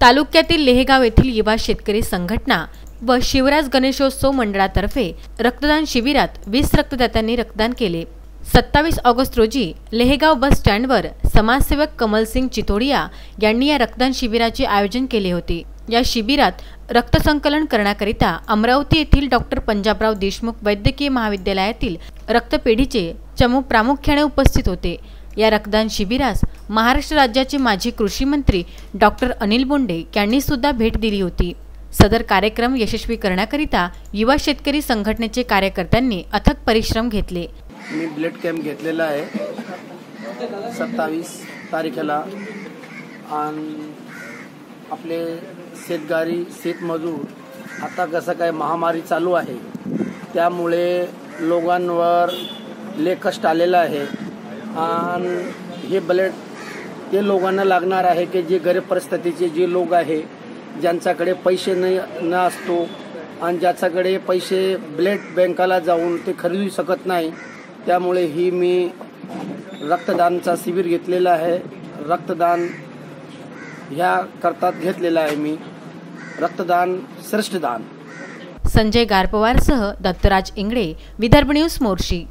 तालुक्यातील लेहेगाव येथील युवा शेतकरी संघटना व शिवराज गणेशोत्सव मंडळातर्फे रक्तदान शिबिरात 20 रक्तदात्यांनी रक्तदान केले। 27 ऑगस्ट रोजी लेहेगाव बस स्टँडवर समाजसेवक कमलसिंग चितोडिया यांनी या रक्तदान शिबिराचे आयोजन केले होते। या शिबिरात रक्त संकलन करण्याकरिता अमरावती येथील डॉक्टर पंजाबराव देशमुख वैद्यकीय महाविद्यालयातील रक्तपेढीचे चमू प्रामुख्याने उपस्थित होते। या रक्तदान शिबिरास महाराष्ट्र राज्याचे माजी कृषी मंत्री डॉक्टर अनिल बोंडे यांनी सुद्धा भेट दिली होती। सदर कार्यक्रम यशस्वी करण्याकरिता युवा शेतकरी संघटनेचे कार्यकर्त्यांनी अथक परिश्रम घेतले। मी ब्लड कॅम्प घेतलेला आहे 27 तारखेला आणि आपले शेतकरी शेतमजूर आता कसं काय महामारी चालू आहे त्यामुळे लोकांवर लय कष्ट आलेला आहे आणि हे ब्लड ते लोकांना लागणार आहे की जे गरीब परिस्थितीचे जे लोक आहे ज्यांच्याकडे पैसे न असतो आणि ज्याच्याकडे पैसे ब्लड बँकेला जाऊन ते खरेदू शकत नाही। त्यामुळे ही मी रक्तदानचा शिबिर घेतलेला आहे। रक्तदान ह्या करतात घेतलेला आहे मी। रक्तदान श्रेष्ठ दान। संजय गारपवारसह दत्तराज इंगळे, विदर्भ न्यूज, मोर्शी।